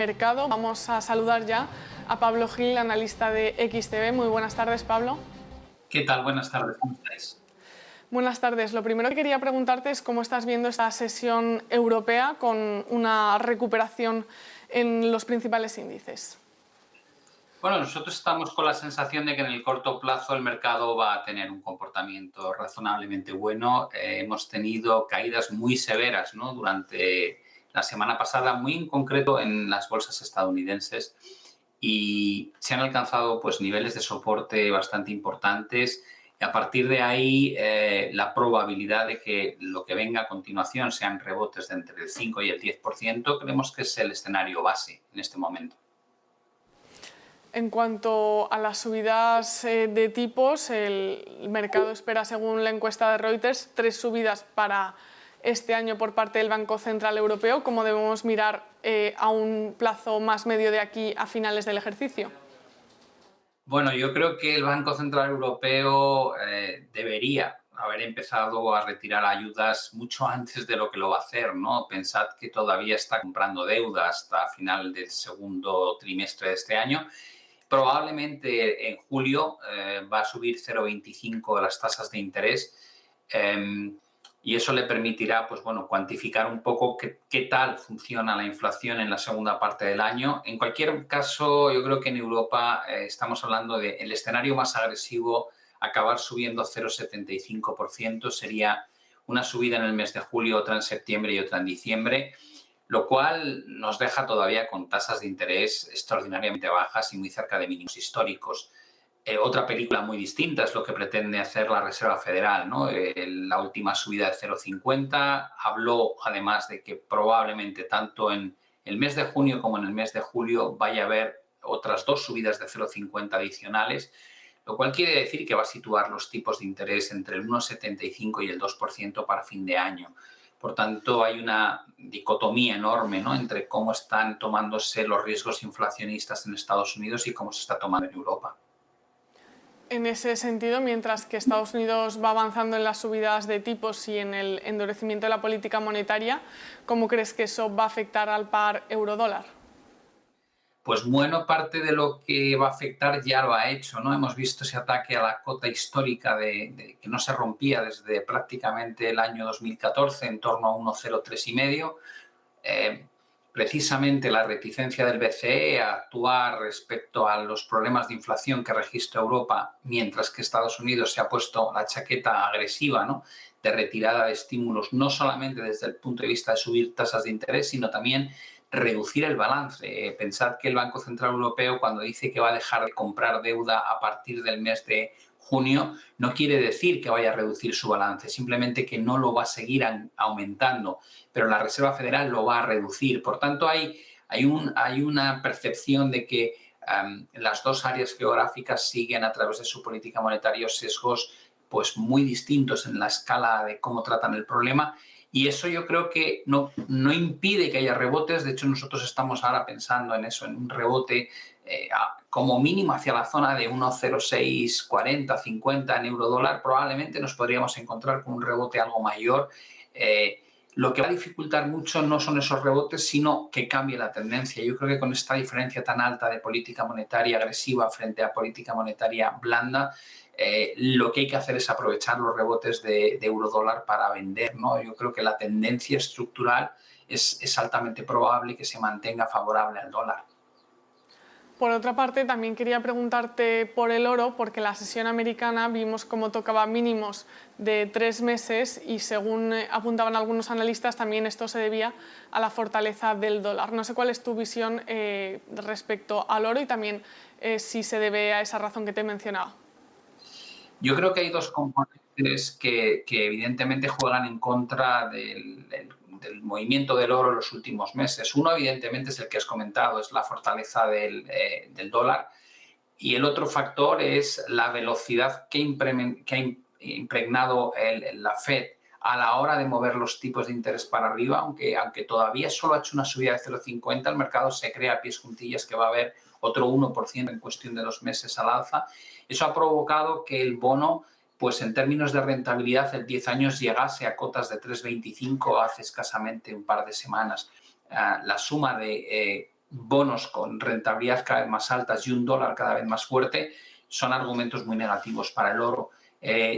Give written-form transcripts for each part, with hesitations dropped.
Mercado. Vamos a saludar ya a Pablo Gil, analista de XTB. Muy buenas tardes, Pablo. ¿Qué tal? Buenas tardes, ¿cómo estáis? Buenas tardes. Lo primero que quería preguntarte es cómo estás viendo esta sesión europea con una recuperación en los principales índices. Bueno, nosotros estamos con la sensación de que en el corto plazo el mercado va a tener un comportamiento razonablemente bueno. Hemos tenido caídas muy severas, ¿no?, durante la semana pasada, muy en concreto en las bolsas estadounidenses, y se han alcanzado pues niveles de soporte bastante importantes. Y a partir de ahí, la probabilidad de que lo que venga a continuación sean rebotes de entre el 5 y el 10%, creemos que es el escenario base en este momento. En cuanto a las subidas de tipos, el mercado espera, según la encuesta de Reuters, 3 subidas para este año por parte del Banco Central Europeo. ¿Cómo debemos mirar a un plazo más medio de aquí a finales del ejercicio? Bueno, yo creo que el Banco Central Europeo debería haber empezado a retirar ayudas mucho antes de lo que lo va a hacer, ¿no? Pensad que todavía está comprando deuda hasta final del segundo trimestre de este año. Probablemente en julio va a subir 0,25 las tasas de interés, y eso le permitirá, pues bueno, cuantificar un poco qué tal funciona la inflación en la segunda parte del año. En cualquier caso, yo creo que en Europa estamos hablando del escenario más agresivo. Acabar subiendo 0,75% sería una subida en el mes de julio, otra en septiembre y otra en diciembre, lo cual nos deja todavía con tasas de interés extraordinariamente bajas y muy cerca de mínimos históricos. Otra película muy distinta es lo que pretende hacer la Reserva Federal, ¿no? La última subida de 0,50 habló además de que probablemente tanto en el mes de junio como en el mes de julio vaya a haber otras 2 subidas de 0,50 adicionales, lo cual quiere decir que va a situar los tipos de interés entre el 1,75 y el 2% para fin de año. Por tanto, hay una dicotomía enorme, ¿no?, entre cómo están tomándose los riesgos inflacionistas en Estados Unidos y cómo se está tomando en Europa. En ese sentido, mientras que Estados Unidos va avanzando en las subidas de tipos y en el endurecimiento de la política monetaria, ¿cómo crees que eso va a afectar al par euro-dólar? Pues bueno, parte de lo que va a afectar ya lo ha hecho, ¿no? Hemos visto ese ataque a la cota histórica que no se rompía desde prácticamente el año 2014, en torno a 1,03,5. Precisamente la reticencia del BCE a actuar respecto a los problemas de inflación que registra Europa, mientras que Estados Unidos se ha puesto la chaqueta agresiva, ¿no?, de retirada de estímulos, no solamente desde el punto de vista de subir tasas de interés, sino también reducir el balance. Pensad que el Banco Central Europeo, cuando dice que va a dejar de comprar deuda a partir del mes de junio, no quiere decir que vaya a reducir su balance, simplemente que no lo va a seguir aumentando, pero la Reserva Federal lo va a reducir. Por tanto, hay una percepción de que las dos áreas geográficas siguen a través de su política monetaria sesgos pues muy distintos en la escala de cómo tratan el problema, y eso yo creo que no impide que haya rebotes. De hecho, nosotros estamos ahora pensando en eso, en un rebote como mínimo hacia la zona de 1,0640, 50 en euro-dólar. Probablemente nos podríamos encontrar con un rebote algo mayor. Lo que va a dificultar mucho no son esos rebotes, sino que cambie la tendencia. Yo creo que con esta diferencia tan alta de política monetaria agresiva frente a política monetaria blanda, lo que hay que hacer es aprovechar los rebotes de euro-dólar para vender, ¿no? Yo creo que la tendencia estructural es altamente probable que se mantenga favorable al dólar. Por otra parte, también quería preguntarte por el oro, porque la sesión americana vimos cómo tocaba mínimos de 3 meses y, según apuntaban algunos analistas, también esto se debía a la fortaleza del dólar. No sé cuál es tu visión respecto al oro y también si se debe a esa razón que te he mencionado. Yo creo que hay dos componentes que evidentemente juegan en contra del movimiento del oro en los últimos meses. Uno, evidentemente, es el que has comentado, es la fortaleza del dólar. Y el otro factor es la velocidad que ha impregnado la Fed a la hora de mover los tipos de interés para arriba. Aunque todavía solo ha hecho una subida de 0,50, el mercado se crea a pies juntillas que va a haber otro 1% en cuestión de 2 meses al alza. Eso ha provocado que el bono, pues en términos de rentabilidad, el 10 años llegase a cotas de 3,25 hace escasamente un par de semanas. La suma de bonos con rentabilidad cada vez más altas y un dólar cada vez más fuerte, son argumentos muy negativos para el oro.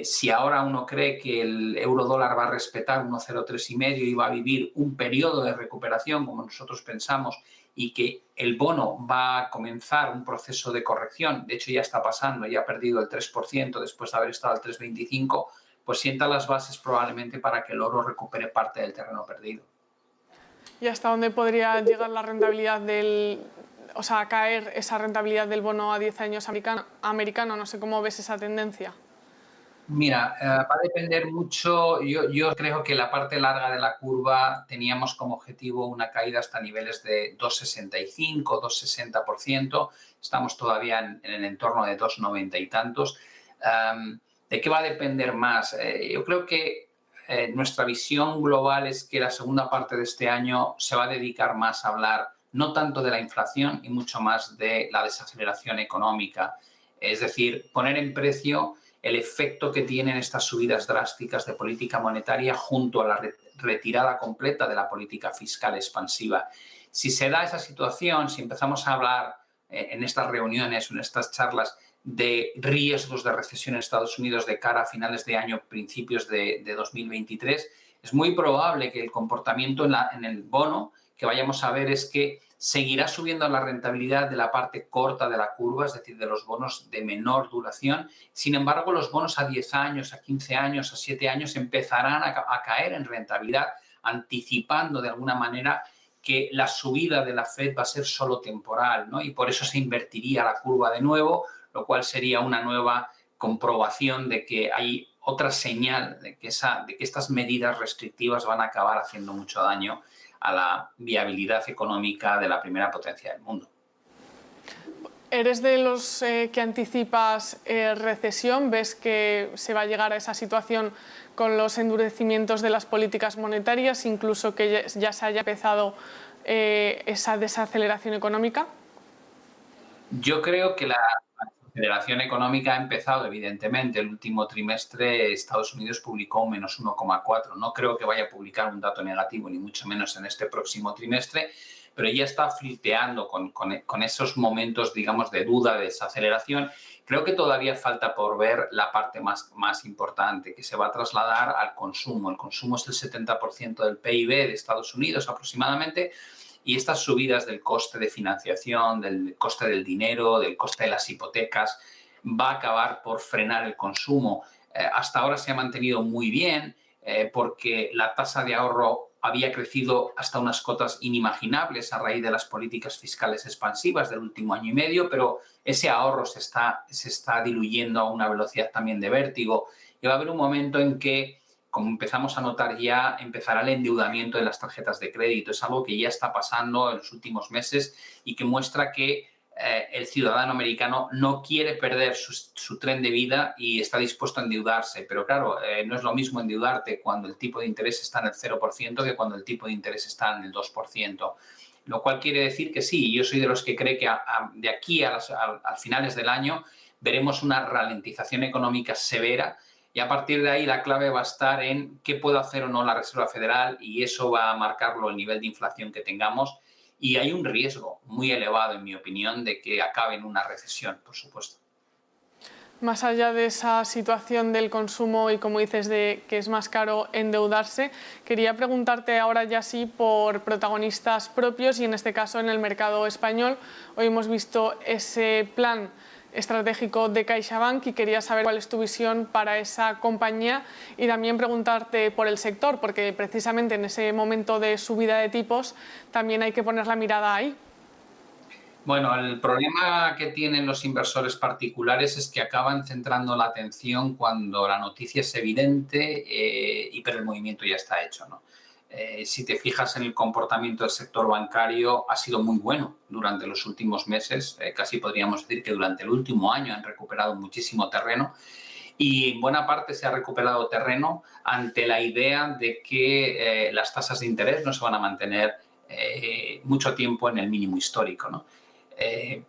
Si ahora uno cree que el euro dólar va a respetar 1,03 y medio y va a vivir un periodo de recuperación como nosotros pensamos y que el bono va a comenzar un proceso de corrección, de hecho ya está pasando, ya ha perdido el 3% después de haber estado al 3,25, pues sienta las bases probablemente para que el oro recupere parte del terreno perdido. ¿Y hasta dónde podría llegar la rentabilidad o sea, caer esa rentabilidad del bono a 10 años americano? No sé cómo ves esa tendencia. Mira, va a depender mucho. Yo creo que la parte larga de la curva teníamos como objetivo una caída hasta niveles de 2,65, 2,60%. Estamos todavía en el entorno de 2,90 y tantos. ¿De qué va a depender más? Yo creo que nuestra visión global es que la segunda parte de este año se va a dedicar más a hablar no tanto de la inflación y mucho más de la desaceleración económica. Es decir, poner en precio el efecto que tienen estas subidas drásticas de política monetaria junto a la retirada completa de la política fiscal expansiva. Si se da esa situación, si empezamos a hablar en estas reuniones o en estas charlas de riesgos de recesión en Estados Unidos de cara a finales de año, principios de 2023, es muy probable que el comportamiento en el bono que vayamos a ver es que seguirá subiendo la rentabilidad de la parte corta de la curva, es decir, de los bonos de menor duración. Sin embargo, los bonos a 10 años, a 15 años, a 7 años empezarán a caer en rentabilidad, anticipando de alguna manera que la subida de la Fed va a ser solo temporal, ¿no? Y por eso se invertiría la curva de nuevo, lo cual sería una nueva comprobación de que hay otra señal de que estas medidas restrictivas van a acabar haciendo mucho daño a la viabilidad económica de la primera potencia del mundo. ¿Eres de los que anticipas recesión? ¿Ves que se va a llegar a esa situación con los endurecimientos de las políticas monetarias, incluso que ya se haya empezado esa desaceleración económica? Yo creo que la aceleración económica ha empezado, evidentemente. El último trimestre Estados Unidos publicó un menos 1,4. No creo que vaya a publicar un dato negativo, ni mucho menos en este próximo trimestre, pero ya está flirteando con esos momentos, digamos, de duda, de desaceleración. Creo que todavía falta por ver la parte más importante, que se va a trasladar al consumo. El consumo es el 70% del PIB de Estados Unidos aproximadamente, y estas subidas del coste de financiación, del coste del dinero, del coste de las hipotecas, va a acabar por frenar el consumo. Hasta ahora se ha mantenido muy bien porque la tasa de ahorro había crecido hasta unas cotas inimaginables a raíz de las políticas fiscales expansivas del último año y medio, pero ese ahorro se está diluyendo a una velocidad también de vértigo y va a haber un momento en que, como empezamos a notar ya, empezará el endeudamiento de las tarjetas de crédito. Es algo que ya está pasando en los últimos meses y que muestra que el ciudadano americano no quiere perder su tren de vida y está dispuesto a endeudarse. Pero claro, no es lo mismo endeudarte cuando el tipo de interés está en el 0% que cuando el tipo de interés está en el 2%. Lo cual quiere decir que sí, yo soy de los que cree que de aquí a finales del año veremos una ralentización económica severa. Y a partir de ahí la clave va a estar en qué puede hacer o no la Reserva Federal y eso va a marcarlo el nivel de inflación que tengamos. Y hay un riesgo muy elevado, en mi opinión, de que acabe en una recesión, por supuesto. Más allá de esa situación del consumo y, como dices, de que es más caro endeudarse, quería preguntarte ahora ya sí por protagonistas propios y en este caso en el mercado español. Hoy hemos visto ese plan estratégico de CaixaBank y quería saber cuál es tu visión para esa compañía y también preguntarte por el sector, porque precisamente en ese momento de subida de tipos también hay que poner la mirada ahí. Bueno, el problema que tienen los inversores particulares es que acaban centrando la atención cuando la noticia es evidente, pero el movimiento ya está hecho, ¿no? Si te fijas en el comportamiento del sector bancario, ha sido muy bueno durante los últimos meses. Casi podríamos decir que durante el último año han recuperado muchísimo terreno y en buena parte se ha recuperado terreno ante la idea de que las tasas de interés no se van a mantener mucho tiempo en el mínimo histórico, ¿no?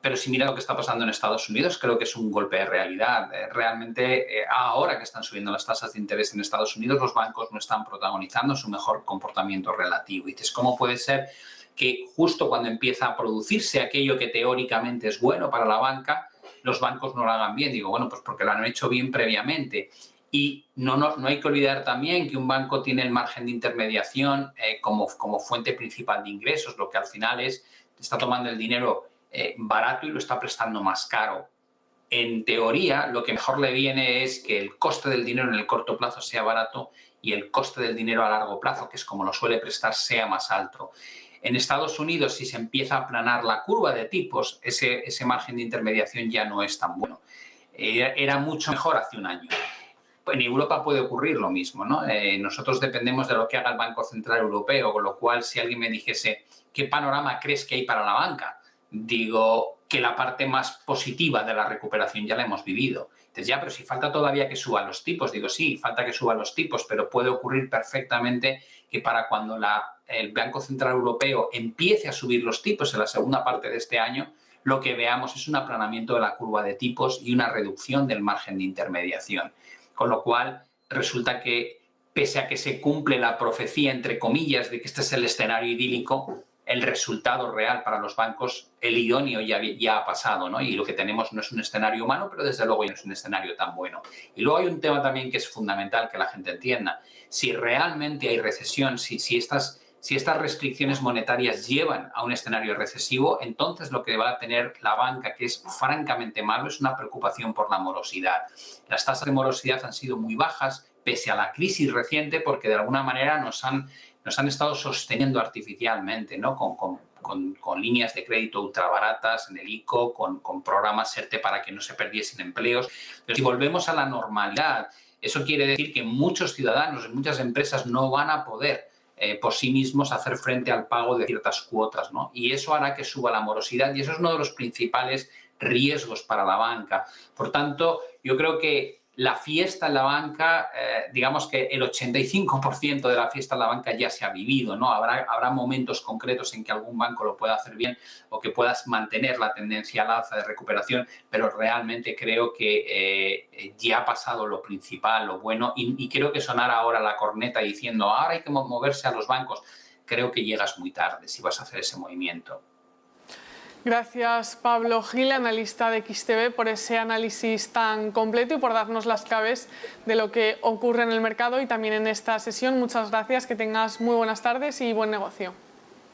Pero si mira lo que está pasando en Estados Unidos, creo que es un golpe de realidad. Realmente, ahora que están subiendo las tasas de interés en Estados Unidos, los bancos no están protagonizando su mejor comportamiento relativo. Y dices, ¿cómo puede ser que justo cuando empieza a producirse aquello que teóricamente es bueno para la banca, los bancos no lo hagan bien. Digo, bueno, pues porque lo han hecho bien previamente. Y no hay que olvidar también que un banco tiene el margen de intermediación como fuente principal de ingresos, lo que al final está tomando el dinero barato y lo está prestando más caro. En teoría, lo que mejor le viene es que el coste del dinero en el corto plazo sea barato y el coste del dinero a largo plazo, que es como lo suele prestar, sea más alto. En Estados Unidos, si se empieza a aplanar la curva de tipos, ese margen de intermediación ya no es tan bueno. Era mucho mejor hace un año. En Europa puede ocurrir lo mismo, ¿no? Nosotros dependemos de lo que haga el Banco Central Europeo, con lo cual, si alguien me dijese, ¿qué panorama crees que hay para la banca? Digo que la parte más positiva de la recuperación ya la hemos vivido. Entonces, ya, pero si falta todavía que suban los tipos, digo, sí, falta que suban los tipos, pero puede ocurrir perfectamente que para cuando el Banco Central Europeo empiece a subir los tipos en la segunda parte de este año, lo que veamos es un aplanamiento de la curva de tipos y una reducción del margen de intermediación. Con lo cual, resulta que, pese a que se cumple la profecía, entre comillas, de que este es el escenario idílico, el resultado real para los bancos, el idóneo ya ha pasado, ¿no? Y lo que tenemos no es un escenario humano, pero desde luego no es un escenario tan bueno. Y luego hay un tema también que es fundamental que la gente entienda. Si realmente hay recesión, si estas restricciones monetarias llevan a un escenario recesivo, entonces lo que va a tener la banca, que es francamente malo, es una preocupación por la morosidad. Las tasas de morosidad han sido muy bajas, pese a la crisis reciente, porque de alguna manera nos han estado sosteniendo artificialmente, ¿no? Con líneas de crédito ultra baratas en el ICO, con programas ERTE para que no se perdiesen empleos. Pero si volvemos a la normalidad, eso quiere decir que muchos ciudadanos, muchas empresas no van a poder por sí mismos hacer frente al pago de ciertas cuotas, ¿no? Y eso hará que suba la morosidad y eso es uno de los principales riesgos para la banca. Por tanto, yo creo que la fiesta en la banca, digamos que el 85% de la fiesta en la banca ya se ha vivido, ¿no? Habrá momentos concretos en que algún banco lo pueda hacer bien o que puedas mantener la tendencia al alza de recuperación, pero realmente creo que ya ha pasado lo principal, lo bueno, y creo que sonar ahora la corneta diciendo ahora hay que moverse a los bancos, creo que llegas muy tarde si vas a hacer ese movimiento. Gracias, Pablo Gil, analista de XTB, por ese análisis tan completo y por darnos las claves de lo que ocurre en el mercado y también en esta sesión. Muchas gracias, que tengas muy buenas tardes y buen negocio.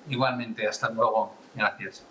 Igualmente, hasta luego. Gracias.